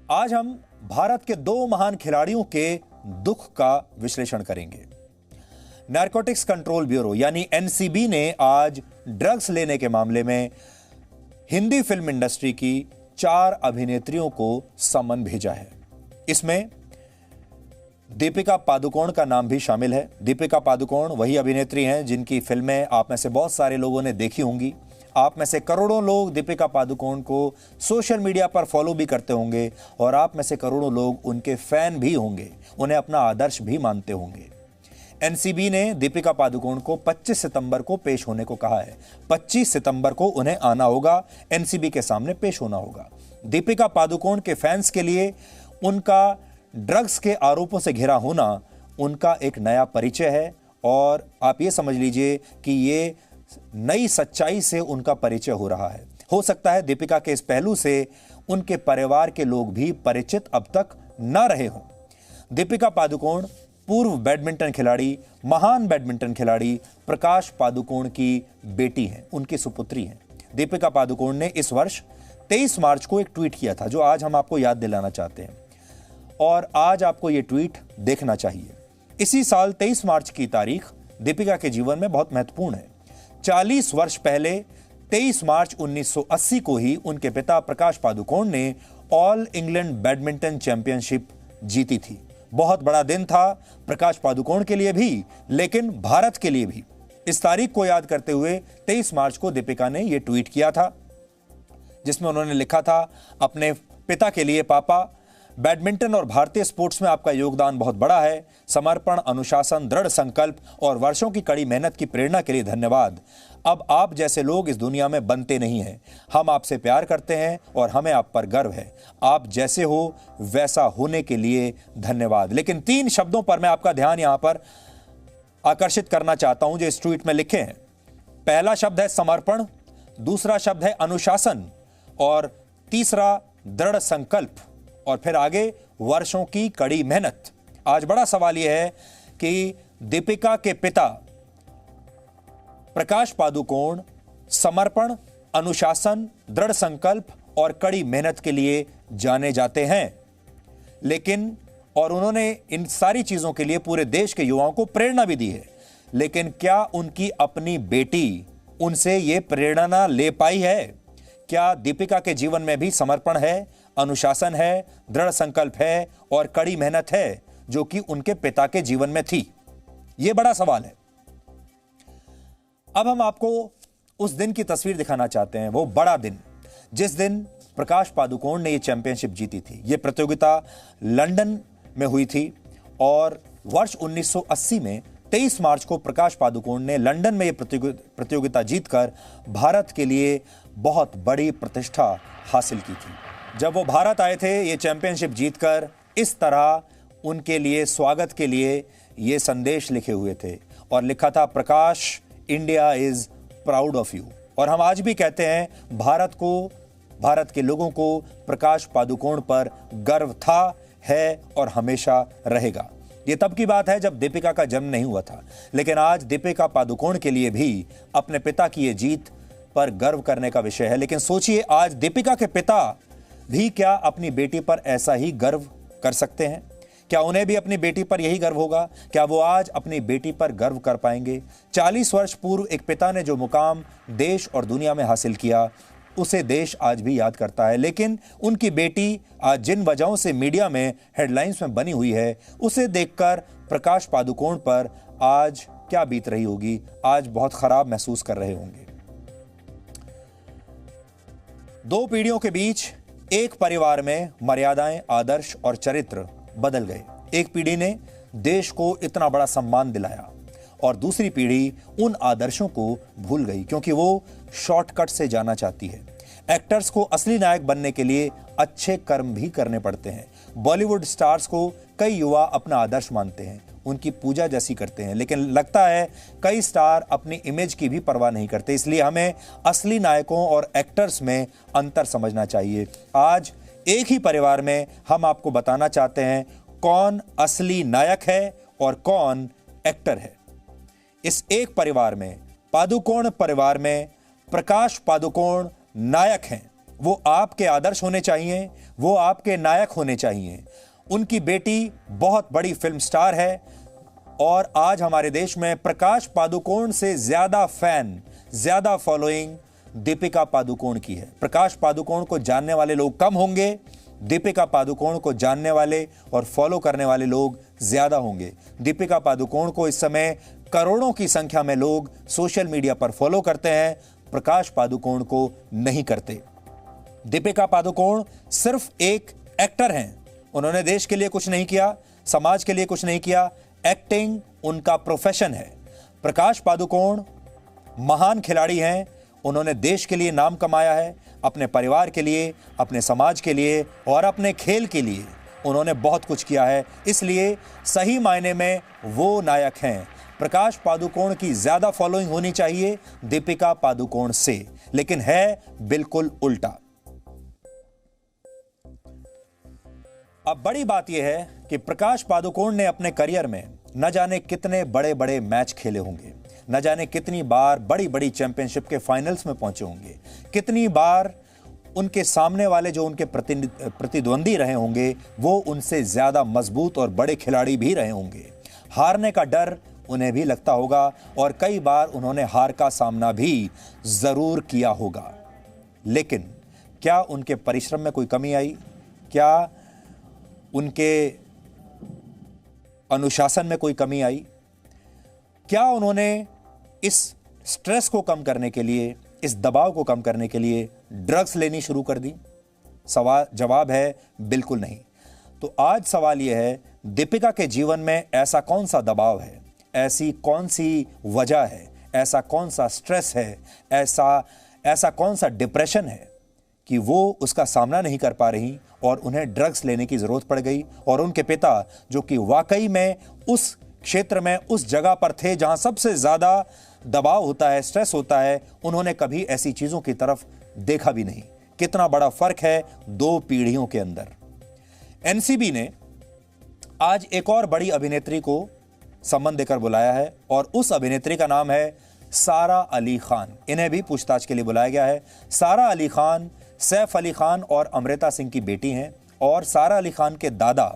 आज हम भारत के दो महान खिलाड़ियों के दुख का विश्लेषण करेंगे। नारकोटिक्स कंट्रोल ब्यूरो यानी एनसीबी ने आज ड्रग्स लेने के मामले में हिंदी फिल्म इंडस्ट्री की 4 अभिनेत्रियों को समन भेजा है। इसमें दीपिका पादुकोण का नाम भी शामिल है। दीपिका पादुकोण वही अभिनेत्री हैं जिनकी फिल्में आप में से बहुत सारे लोगों ने देखी होंगी। आप में से करोड़ों लोग दीपिका पादुकोण को सोशल मीडिया पर फॉलो भी करते होंगे और आप में से करोड़ों लोग उनके फैन भी होंगे, उन्हें अपना आदर्श भी मानते होंगे। एनसीबी ने दीपिका पादुकोण को 25 सितंबर को पेश होने को कहा है। 25 सितंबर को उन्हें आना होगा, एनसीबी के सामने पेश होना होगा। दीपिका पादुकोण के फैंस के लिए उनका ड्रग्स के आरोपों से घिरा होना उनका एक नया परिचय है और आप ये समझ लीजिए कि ये नई सच्चाई से उनका परिचय हो रहा है। हो सकता है दीपिका के इस पहलू से उनके परिवार के लोग भी परिचित अब तक ना रहे हों। दीपिका पादुकोण पूर्व बैडमिंटन खिलाड़ी, महान बैडमिंटन खिलाड़ी प्रकाश पादुकोण की बेटी हैं, उनकी सुपुत्री हैं। दीपिका पादुकोण ने इस वर्ष 23 मार्च को एक ट्वीट किया था जो आज हम आपको याद दिलाना चाहते हैं और आज आपको यह ट्वीट देखना चाहिए। इसी साल 23 मार्च की तारीख दीपिका के जीवन में बहुत महत्वपूर्ण है। 40 वर्ष पहले 23 मार्च 1980 को ही उनके पिता प्रकाश पादुकोण ने ऑल इंग्लैंड बैडमिंटन चैंपियनशिप जीती थी। बहुत बड़ा दिन था प्रकाश पादुकोण के लिए भी, लेकिन भारत के लिए भी। इस तारीख को याद करते हुए 23 मार्च को दीपिका ने यह ट्वीट किया था जिसमें उन्होंने लिखा था, अपने पिता के लिए, पापा, बैडमिंटन और भारतीय स्पोर्ट्स में आपका योगदान बहुत बड़ा है। समर्पण, अनुशासन, दृढ़ संकल्प और वर्षों की कड़ी मेहनत की प्रेरणा के लिए धन्यवाद। अब आप जैसे लोग इस दुनिया में बनते नहीं हैं। हम आपसे प्यार करते हैं और हमें आप पर गर्व है। आप जैसे हो वैसा होने के लिए धन्यवाद। लेकिन 3 शब्दों पर मैं आपका ध्यान यहां पर आकर्षित करना चाहता हूं जो इस ट्वीट में लिखे हैं। पहला शब्द है समर्पण, दूसरा शब्द है अनुशासन और तीसरा दृढ़ संकल्प और फिर आगे वर्षों की कड़ी मेहनत। आज बड़ा सवाल यह है कि दीपिका के पिता प्रकाश पादुकोण समर्पण, अनुशासन, दृढ़ संकल्प और कड़ी मेहनत के लिए जाने जाते हैं, लेकिन और उन्होंने इन सारी चीजों के लिए पूरे देश के युवाओं को प्रेरणा भी दी है। लेकिन क्या उनकी अपनी बेटी उनसे यह प्रेरणा ले पाई है? क्या दीपिका के जीवन में भी समर्पण है, अनुशासन है, दृढ़ संकल्प है और कड़ी मेहनत है जो कि उनके पिता के जीवन में थी? यह बड़ा सवाल है। अब हम आपको उस दिन की तस्वीर दिखाना चाहते हैं, वो बड़ा दिन जिस दिन प्रकाश पादुकोण ने यह चैंपियनशिप जीती थी। यह प्रतियोगिता लंदन में हुई थी और वर्ष 1980 में 23 मार्च को प्रकाश पादुकोण ने लंदन में यह प्रतियोगिता जीतकर भारत के लिए बहुत बड़ी प्रतिष्ठा हासिल की थी। जब वो भारत आए थे ये चैंपियनशिप जीतकर, इस तरह उनके लिए स्वागत के लिए ये संदेश लिखे हुए थे और लिखा था, Prakash, India is proud of you. और हम आज भी कहते हैं भारत के लोगों को प्रकाश पादुकोण पर गर्व था, है और हमेशा रहेगा। ये तब की बात है जब दीपिका का जन्म नहीं हुआ था, लेकिन आज दीपिका पादुकोण के लिए भी अपने पिता की ये जीत पर गर्व करने का विषय है। लेकिन सोचिए, आज दीपिका के पिता भी क्या अपनी बेटी पर ऐसा ही गर्व कर सकते हैं? क्या उन्हें भी अपनी बेटी पर यही गर्व होगा? क्या वो आज अपनी बेटी पर गर्व कर पाएंगे? 40 वर्ष पूर्व एक पिता ने जो मुकाम देश और दुनिया में हासिल किया, उसे देश आज भी याद करता है। लेकिन उनकी बेटी आज जिन वजहों से मीडिया में हेडलाइंस में बनी हुई है, उसे देखकर प्रकाश पादुकोण पर आज क्या बीत रही होगी? आज बहुत खराब महसूस कर रहे होंगे। 2 पीढ़ियों के बीच एक परिवार में मर्यादाएं, आदर्श और चरित्र बदल गए। एक पीढ़ी ने देश को इतना बड़ा सम्मान दिलाया और दूसरी पीढ़ी उन आदर्शों को भूल गई क्योंकि वो शॉर्टकट से जाना चाहती है। एक्टर्स को असली नायक बनने के लिए अच्छे कर्म भी करने पड़ते हैं। बॉलीवुड स्टार्स को कई युवा अपना आदर्श मानते हैं, उनकी पूजा जैसी करते हैं, लेकिन लगता है कई स्टार अपनी इमेज की भी परवाह नहीं करते। इसलिए हमें असली नायकों और एक्टर्स में अंतर समझना चाहिए। आज एक ही परिवार में हम आपको बताना चाहते हैं कौन असली नायक है और कौन एक्टर है। इस एक परिवार में, पादुकोण परिवार में, प्रकाश पादुकोण नायक हैं वो आपके आदर्श होने चाहिए, वो आपके नायक होने चाहिए। उनकी बेटी बहुत बड़ी फिल्म स्टार है और आज हमारे देश में प्रकाश पादुकोण से ज्यादा फैन, ज्यादा फॉलोइंग दीपिका पादुकोण की है। प्रकाश पादुकोण को जानने वाले लोग कम होंगे, दीपिका पादुकोण को जानने वाले और फॉलो करने वाले लोग ज्यादा होंगे। दीपिका पादुकोण को इस समय करोड़ों की संख्या में लोग सोशल मीडिया पर फॉलो करते हैं, प्रकाश पादुकोण को नहीं करते। दीपिका पादुकोण सिर्फ एक एक्टर हैं। उन्होंने देश के लिए कुछ नहीं किया, समाज के लिए कुछ नहीं किया। एक्टिंग उनका प्रोफेशन है। प्रकाश पादुकोण महान खिलाड़ी हैं। उन्होंने देश के लिए नाम कमाया है, अपने परिवार के लिए, अपने समाज के लिए और अपने खेल के लिए उन्होंने बहुत कुछ किया है। इसलिए सही मायने में वो नायक हैं। प्रकाश पादुकोण की ज्यादा फॉलोइंग होनी चाहिए दीपिका पादुकोण से, लेकिन है बिल्कुल उल्टा। अब बड़ी बात यह है कि प्रकाश पादुकोण ने अपने करियर में न जाने कितने बड़े बड़े मैच खेले होंगे, न जाने कितनी बार बड़ी बड़ी चैंपियनशिप के फाइनल्स में पहुंचे होंगे, कितनी बार उनके सामने वाले जो उनके प्रतिद्वंदी रहे होंगे वो उनसे ज्यादा मजबूत और बड़े खिलाड़ी भी रहे होंगे। हारने का डर उन्हें भी लगता होगा और कई बार उन्होंने हार का सामना भी जरूर किया होगा। लेकिन क्या उनके परिश्रम में कोई कमी आई? क्या उनके अनुशासन में कोई कमी आई? क्या उन्होंने इस स्ट्रेस को कम करने के लिए, इस दबाव को कम करने के लिए ड्रग्स लेनी शुरू कर दी? जवाब है बिल्कुल नहीं। तो आज सवाल यह है, दीपिका के जीवन में ऐसा कौन सा दबाव है, ऐसी कौन सी वजह है, ऐसा कौन सा स्ट्रेस है, ऐसा कौन सा डिप्रेशन है कि वो उसका सामना नहीं कर पा रही और उन्हें ड्रग्स लेने की जरूरत पड़ गई। और उनके पिता, जो कि वाकई में उस क्षेत्र में, उस जगह पर थे जहां सबसे ज्यादा दबाव होता है, स्ट्रेस होता है, उन्होंने कभी ऐसी चीजों की तरफ देखा भी नहीं। कितना बड़ा फर्क है दो पीढ़ियों के अंदर। एनसीबी ने आज एक और बड़ी अभिनेत्री को सम्मान देकर बुलाया है और उस अभिनेत्री का नाम है सारा अली खान। इन्हें भी पूछताछ के लिए बुलाया गया है। सारा अली खान सैफ अली खान और अमृता सिंह की बेटी हैं और सारा अली खान के दादा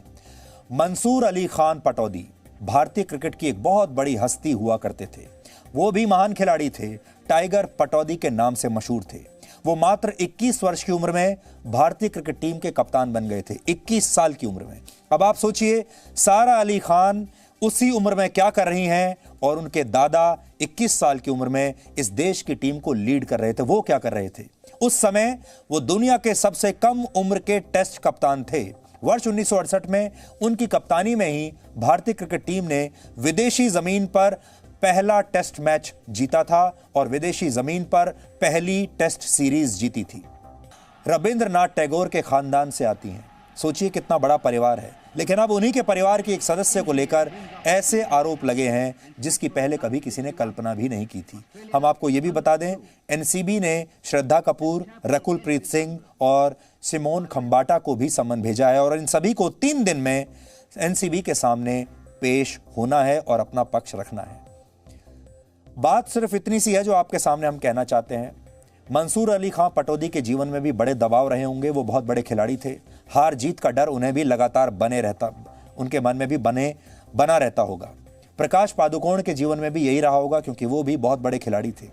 मंसूर अली खान पटौदी भारतीय क्रिकेट की एक बहुत बड़ी हस्ती हुआ करते थे। वो भी महान खिलाड़ी थे, टाइगर पटौदी के नाम से मशहूर थे। वो मात्र 21 वर्ष की उम्र में भारतीय क्रिकेट टीम के कप्तान बन गए थे, 21 साल की उम्र में। अब आप सोचिए, सारा अली खान उसी उम्र में क्या कर रही हैं और उनके दादा 21 साल की उम्र में इस देश की टीम को लीड कर रहे थे। वो क्या कर रहे थे? उस समय वो दुनिया के सबसे कम उम्र के टेस्ट कप्तान थे। वर्ष 1968 में उनकी कप्तानी में ही भारतीय क्रिकेट टीम ने विदेशी जमीन पर पहला टेस्ट मैच जीता था और विदेशी जमीन पर पहली टेस्ट सीरीज जीती थी। रविंद्रनाथ टैगोर के खानदान से आती हैं। सोचिए कितना बड़ा परिवार है। लेकिन अब उन्हीं के परिवार के एक सदस्य को लेकर ऐसे आरोप लगे हैं जिसकी पहले कभी किसी ने कल्पना भी नहीं की थी। हम आपको यह भी बता दें, एनसीबी ने श्रद्धा कपूर, रकुल प्रीत सिंह और सिमोन खंबाटा को भी सम्मन भेजा है और इन सभी को 3 दिन में एनसीबी के सामने पेश होना है और अपना पक्ष रखना है। बात सिर्फ इतनी सी है जो आपके सामने हम कहना चाहते हैं। मंसूर अली खान पटौदी के जीवन में भी बड़े दबाव रहे होंगे। वो बहुत बड़े खिलाड़ी थे। हार जीत का डर उन्हें भी लगातार उनके मन में भी बना रहता होगा। प्रकाश पादुकोण के जीवन में भी यही रहा होगा क्योंकि वो भी बहुत बड़े खिलाड़ी थे।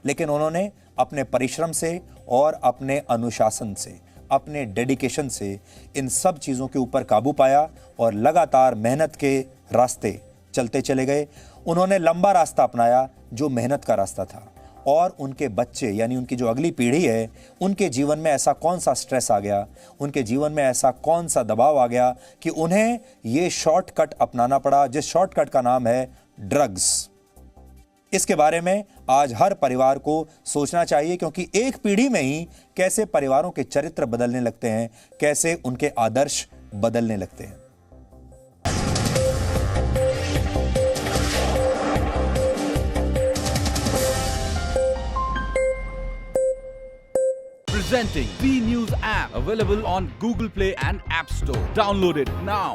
लेकिन उन्होंने अपने परिश्रम से और अपने अनुशासन से, अपने डेडिकेशन से इन सब चीज़ों के ऊपर काबू पाया और लगातार मेहनत के रास्ते चलते चले गए। उन्होंने लंबा रास्ता अपनाया जो मेहनत का रास्ता था और उनके बच्चे यानी उनकी जो अगली पीढ़ी है, उनके जीवन में ऐसा कौन सा स्ट्रेस आ गया, उनके जीवन में ऐसा कौन सा दबाव आ गया कि उन्हें ये शॉर्टकट अपनाना पड़ा, जिस शॉर्टकट का नाम है ड्रग्स। इसके बारे में आज हर परिवार को सोचना चाहिए क्योंकि एक पीढ़ी में ही कैसे परिवारों के चरित्र बदलने लगते हैं, कैसे उनके आदर्श बदलने लगते हैं। Presenting B News app, available on Google Play and App Store. Download it now.